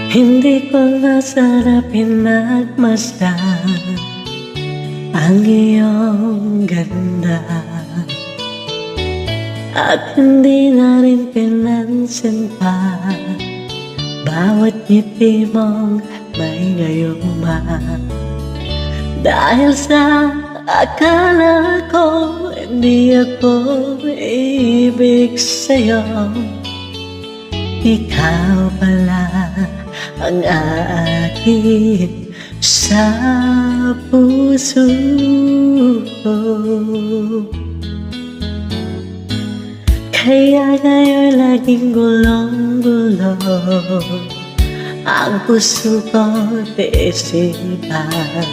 Hindi ko na sana pinagmasdan ang iyong ganda, at hindi na rin pinansin pa bawat ngiti mong may gayuma. Dahil sa akala ko hindi ako ibig sa'yo, ikaw pala ang aakit sa puso. Kaya ngayon laging gulong-gulo ang puso ko't isipan.